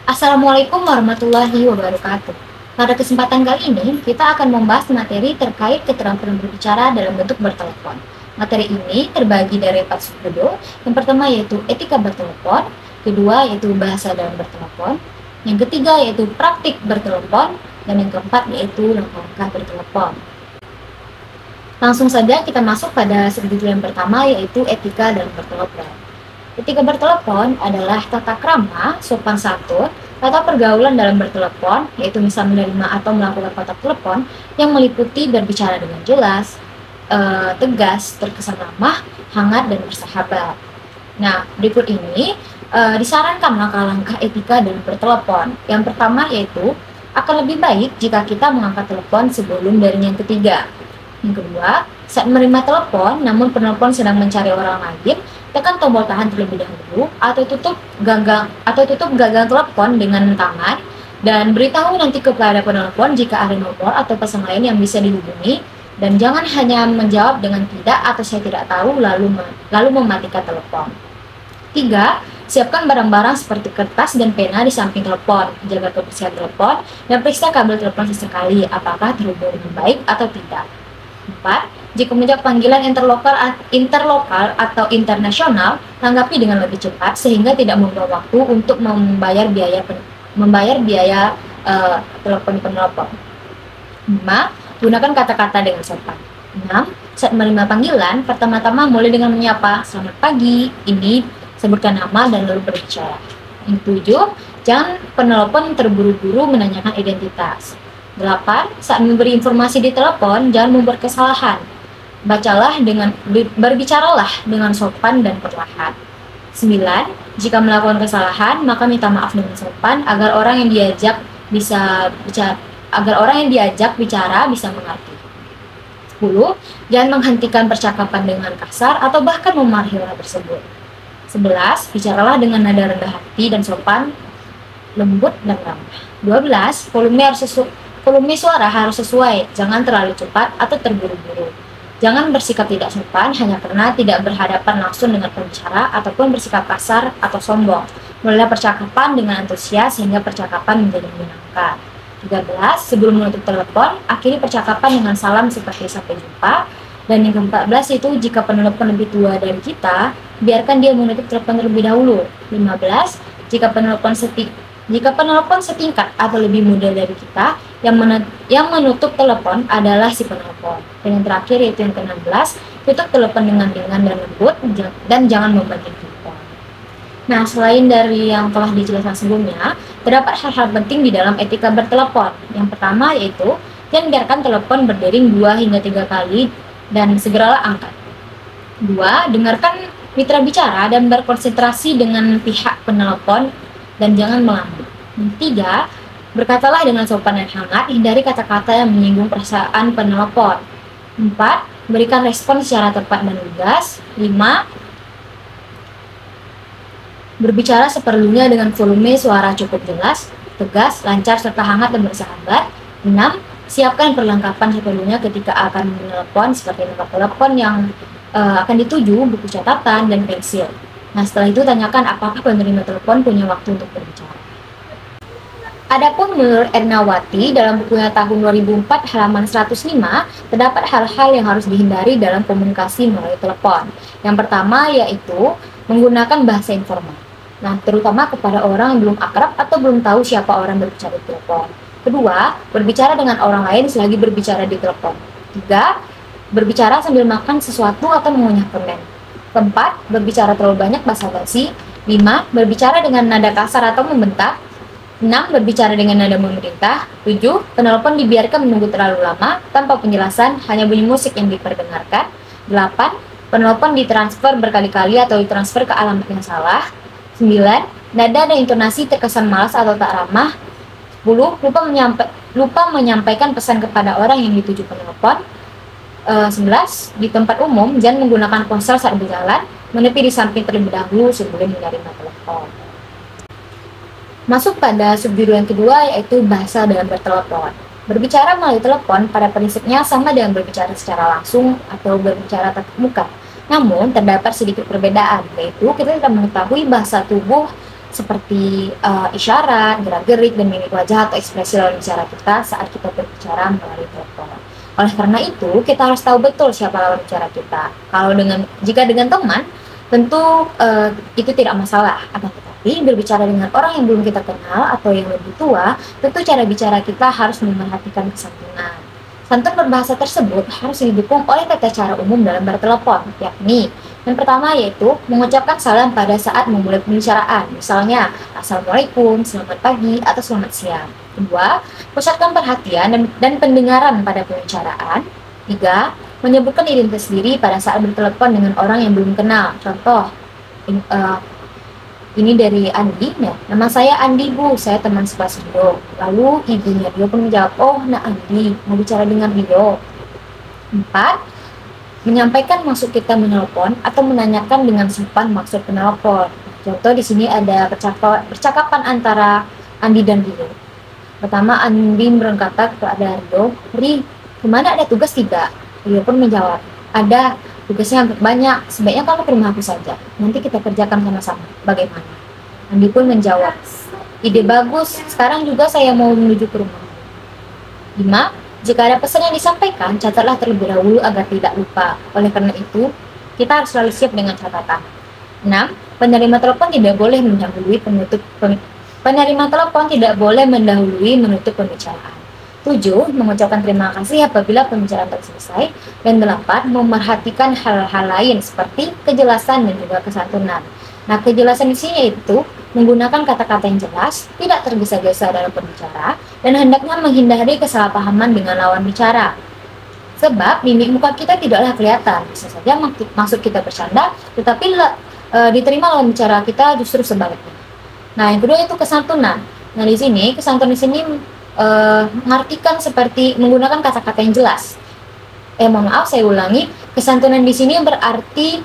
Assalamualaikum warahmatullahi wabarakatuh. Pada kesempatan kali ini, kita akan membahas materi terkait keterampilan berbicara dalam bentuk bertelepon. Materi ini terbagi dari 4 subjudul. Yang pertama yaitu etika bertelepon, kedua yaitu bahasa dalam bertelepon, yang ketiga yaitu praktik bertelepon, dan yang keempat yaitu langkah-langkah bertelepon. Langsung saja kita masuk pada subjudul yang pertama yaitu etika dalam bertelepon. Etika bertelepon adalah tata krama, sopan santun, tata pergaulan dalam bertelepon, yaitu misal menerima atau melakukan kontak telepon yang meliputi berbicara dengan jelas, tegas, terkesan ramah, hangat, dan bersahabat. Nah, berikut ini disarankan langkah-langkah etika dalam bertelepon. Yang pertama yaitu akan lebih baik jika kita mengangkat telepon sebelum dari yang ketiga. Yang kedua, saat menerima telepon namun penelpon sedang mencari orang lain, tekan tombol tahan terlebih dahulu atau tutup gagang telepon dengan tangan dan beritahu nanti kepada penelpon jika ada nomor atau pesan lain yang bisa dihubungi, dan jangan hanya menjawab dengan tidak atau saya tidak tahu lalu mematikan telepon. 3. Siapkan barang-barang seperti kertas dan pena di samping telepon. Jaga kebersihan telepon dan periksa kabel telepon sesekali apakah terhubung dengan baik atau tidak. 4. Jika menjawab panggilan interlokal atau internasional, tanggapi dengan lebih cepat sehingga tidak membuang waktu untuk membayar biaya telepon penelpon. 5. Gunakan kata-kata dengan sopan. 6. Saat menerima panggilan, pertama-tama mulai dengan menyapa, "Selamat pagi," ini sebutkan nama dan lalu berbicara. Yang 7. Jangan penelpon terburu-buru menanyakan identitas. 8. Saat memberi informasi di telepon, jangan membuat kesalahan. Berbicaralah dengan sopan dan perlahan. 9. Jika melakukan kesalahan, maka minta maaf dengan sopan agar orang yang diajak bicara bisa mengerti. 10. Jangan menghentikan percakapan dengan kasar atau bahkan memarahi orang tersebut. 11. Bicaralah dengan nada rendah hati dan sopan, lembut dan ramah. 12. Volume suara harus sesuai, jangan terlalu cepat atau terburu-buru. Jangan bersikap tidak sopan hanya karena tidak berhadapan langsung dengan pembicara ataupun bersikap kasar atau sombong. Mulailah percakapan dengan antusias sehingga percakapan menjadi menyenangkan. 13. Sebelum menutup telepon, akhiri percakapan dengan salam seperti "sampai jumpa." Dan yang ke-14 itu jika penelpon lebih tua dari kita, biarkan dia menutup telepon terlebih dahulu. 15. Jika penelpon setingkat atau lebih muda dari kita, yang menutup telepon adalah si penelpon. Dan yang terakhir yaitu yang ke-16, tutup telepon dengan ringan dan lembut dan jangan membanting telepon. Nah, selain dari yang telah dijelaskan sebelumnya, terdapat hal-hal penting di dalam etika bertelepon. Yang pertama yaitu jangan biarkan telepon berdering 2 hingga 3 kali dan segeralah angkat. 2. Dengarkan mitra bicara dan berkonsentrasi dengan pihak penelpon dan jangan melambung. 3. Berkatalah dengan sopan dan hangat, hindari kata-kata yang menyinggung perasaan penelpon. 4. Berikan respon secara tepat dan lugas. 5. Berbicara seperlunya dengan volume suara cukup jelas, tegas, lancar, serta hangat dan bersahabat. 6. Siapkan perlengkapan seperlunya ketika akan menelpon seperti nomor telepon yang akan dituju, buku catatan, dan pensil. Nah, setelah itu tanyakan apakah penerima telepon punya waktu untuk berbicara. Adapun menurut Ernawati dalam bukunya tahun 2004 halaman 105, terdapat hal-hal yang harus dihindari dalam komunikasi melalui telepon. Yang pertama yaitu menggunakan bahasa informal. Nah, terutama kepada orang yang belum akrab atau belum tahu siapa orang berbicara di telepon. Kedua, berbicara dengan orang lain selagi berbicara di telepon. 3. Berbicara sambil makan sesuatu atau mengunyah permen. 4. Berbicara terlalu banyak basa-basi. 5. Berbicara dengan nada kasar atau membentak. 6. Berbicara dengan nada memerintah. 7. Penelpon dibiarkan menunggu terlalu lama tanpa penjelasan, hanya bunyi musik yang diperdengarkan. 8. Penelpon ditransfer berkali-kali atau ditransfer ke alamat yang salah. 9. Nada dan intonasi terkesan malas atau tak ramah. 10. Lupa menyampaikan pesan kepada orang yang dituju penelpon. 11. Di tempat umum, jangan menggunakan ponsel saat berjalan, menepi di samping terlebih dahulu sebelum menerima telepon. Masuk pada subjudul yang kedua yaitu bahasa dalam bertelepon. Berbicara melalui telepon pada prinsipnya sama dengan berbicara secara langsung atau berbicara tatap muka. Namun terdapat sedikit perbedaan, yaitu kita tidak mengetahui bahasa tubuh seperti isyarat, gerak-gerik, dan mimik wajah atau ekspresi lawan bicara kita saat kita berbicara melalui telepon. Oleh karena itu, kita harus tahu betul siapa lawan bicara kita. Jika dengan teman, tentu itu tidak masalah. Akan tetapi, berbicara dengan orang yang belum kita kenal atau yang lebih tua, tentu cara bicara kita harus memerhatikan kesantunan. Santun berbahasa tersebut harus didukung oleh tata cara umum dalam bertelepon, yakni yang pertama yaitu mengucapkan salam pada saat memulai pembicaraan, misalnya Assalamualaikum, selamat pagi, atau selamat siang. Kedua, pusatkan perhatian dan pendengaran pada pembicaraan. Tiga, menyebutkan identitas diri pada saat bertelepon dengan orang yang belum kenal. Contoh, ini dari Andi, ya. Nama saya Andi Bu, saya teman sekelas Rio. Lalu ibunya Rio pun menjawab, oh nah Andi, mau bicara dengan Rio. 4. Menyampaikan maksud kita menelpon atau menanyakan dengan sopan maksud penelpon. Contoh di sini ada percakapan antara Andi dan Rio. Pertama, Andi berkata kepada Rio, Ri, kemana, ada tugas tidak? Rio pun menjawab, ada. Tugasnya agak banyak, sebaiknya kamu ke rumah aku saja. Nanti kita kerjakan sama-sama. Bagaimana? Andi pun menjawab, ide bagus, sekarang juga saya mau menuju ke rumah. 5. Jika ada pesan yang disampaikan, catatlah terlebih dahulu agar tidak lupa. Oleh karena itu, kita harus selalu siap dengan catatan. 6. Penerima telepon tidak boleh menutup pembicaraan. 7. Mengucapkan terima kasih apabila pembicaraan telah selesai. Dan 8. Memerhatikan hal-hal lain seperti kejelasan dan juga kesantunan. Nah, kejelasan di sini yaitu menggunakan kata-kata yang jelas, tidak tergesa-gesa dalam berbicara, dan hendaknya menghindari kesalahpahaman dengan lawan bicara. Sebab mimik muka kita tidaklah kelihatan, bisa saja maksud kita bercanda, tetapi diterima lawan bicara kita justru sebaliknya. Nah, yang kedua itu kesantunan. Nah, di sini kesantunan di sini mengartikan seperti menggunakan kata-kata yang jelas. Mohon maaf, saya ulangi. Kesantunan di sini berarti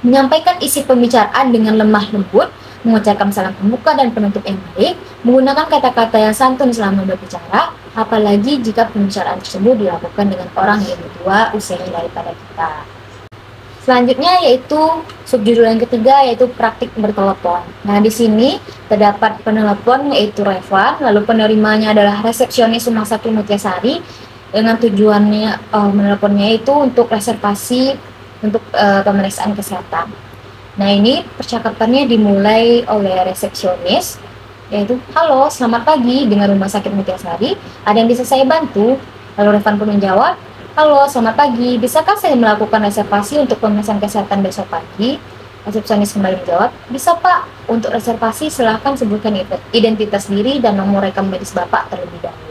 menyampaikan isi pembicaraan dengan lemah lembut, mengucapkan salam pembuka dan penutup yang baik, menggunakan kata-kata yang santun selama berbicara, apalagi jika pembicaraan tersebut dilakukan dengan orang yang lebih tua usianya daripada kita. Selanjutnya yaitu subjudul yang ketiga yaitu praktik bertelepon. Nah, di sini terdapat penelpon yaitu Revan, lalu penerimanya adalah resepsionis Rumah Sakit Mutyasari dengan tujuannya menelponnya itu untuk reservasi untuk pemeriksaan kesehatan. Nah, ini percakapannya dimulai oleh resepsionis yaitu, halo, selamat pagi, dengan Rumah Sakit Mutyasari, ada yang bisa saya bantu? Lalu Revan pun menjawab, halo, selamat pagi. Bisakah saya melakukan reservasi untuk pemeriksaan kesehatan besok pagi? Resepsionis kembali menjawab, bisa Pak. Untuk reservasi silahkan sebutkan identitas diri dan nomor rekam medis Bapak terlebih dahulu.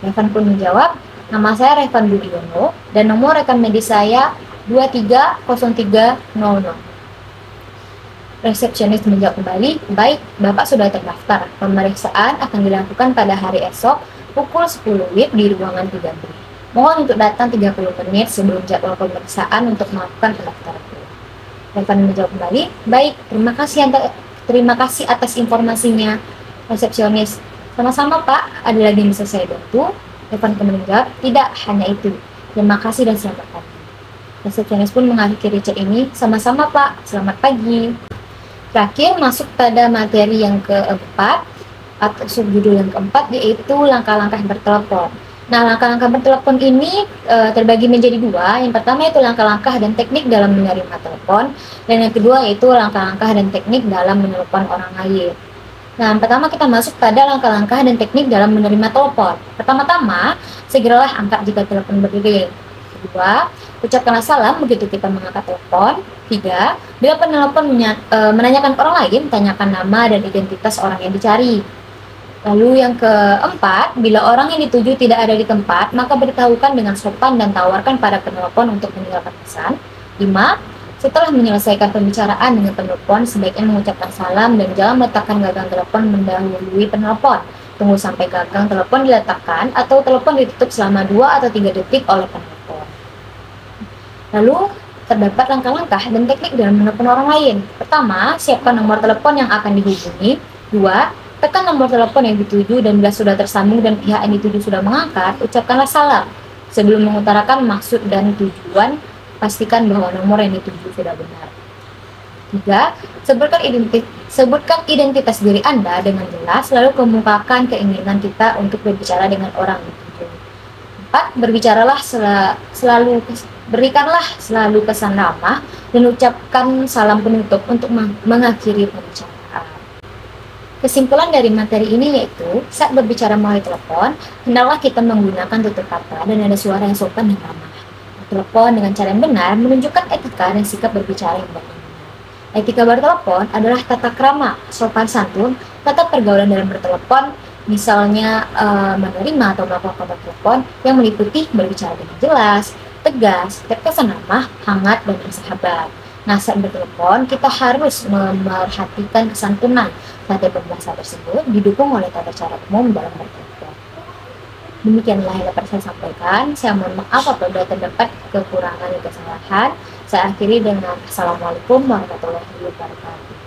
Revan pun menjawab, nama saya Revan Budiono dan nomor rekam medis saya 230300. Resepsionis menjawab kembali, baik, Bapak sudah terdaftar. Pemeriksaan akan dilakukan pada hari esok pukul 10 WIB di ruangan 3B. Mohon untuk datang 30 menit sebelum jadwal pemeriksaan untuk melakukan pendaftaran. Revan menjawab kembali, baik, terima kasih atas informasinya. Resepsionis, sama-sama Pak, ada lagi yang bisa saya bantu? Revan kemudian menjawab, tidak, hanya itu. Terima kasih dan selamat pagi. Resepsionis pun mengakhiri chat ini, sama-sama Pak, selamat pagi. Terakhir masuk pada materi yang keempat atau subjudul yang keempat yaitu langkah-langkah bertelepon. Nah, langkah-langkah bertelepon ini terbagi menjadi dua. Yang pertama yaitu langkah-langkah dan teknik dalam menerima telepon, dan yang kedua yaitu langkah-langkah dan teknik dalam menelpon orang lain. Nah, pertama kita masuk pada langkah-langkah dan teknik dalam menerima telepon. Pertama-tama, segeralah angkat jika telepon berdering. Kedua, ucapkanlah salam begitu kita mengangkat telepon. 3. Bila penelpon menanyakan orang lain, tanyakan nama dan identitas orang yang dicari. Lalu yang keempat, bila orang yang dituju tidak ada di tempat, maka beritahukan dengan sopan dan tawarkan pada penelpon untuk meninggalkan pesan. 5. Setelah menyelesaikan pembicaraan dengan penelpon, sebaiknya mengucapkan salam dan jangan meletakkan gagang telepon mendahului penelpon. Tunggu sampai gagang telepon diletakkan atau telepon ditutup selama 2 atau 3 detik oleh penelpon. Lalu terdapat langkah-langkah dan teknik dalam menelpon orang lain. Pertama, siapkan nomor telepon yang akan dihubungi. 2. Tekan nomor telepon yang dituju dan bila sudah tersambung dan pihak yang dituju sudah mengangkat, ucapkanlah salam. Sebelum mengutarakan maksud dan tujuan, pastikan bahwa nomor yang dituju sudah benar. Tiga, sebutkan identitas diri Anda dengan jelas, lalu kemukakan keinginan kita untuk berbicara dengan orang tertentu. Empat, berikanlah selalu pesan ramah dan ucapkan salam penutup untuk mengakhiri pembicaraan. Kesimpulan dari materi ini yaitu, saat berbicara melalui telepon, hendaklah kita menggunakan tutur kata dan nada suara yang sopan dan ramah. Telepon dengan cara yang benar menunjukkan etika dan sikap berbicara yang baik. Etika bertelepon adalah tata krama, sopan santun, tata pergaulan dalam bertelepon, misalnya menerima atau melakukan kontak telepon yang meliputi berbicara dengan jelas, tegas, terkesan ramah, hangat, dan bersahabat. Nah, saat bertelepon, kita harus memperhatikan kesantunan. Tata berbahasa tersebut didukung oleh tata cara umum dalam bertelepon. Demikianlah yang dapat saya sampaikan. Saya mohon maaf apabila terdapat kekurangan dan kesalahan. Saya akhiri dengan Assalamualaikum warahmatullahi wabarakatuh.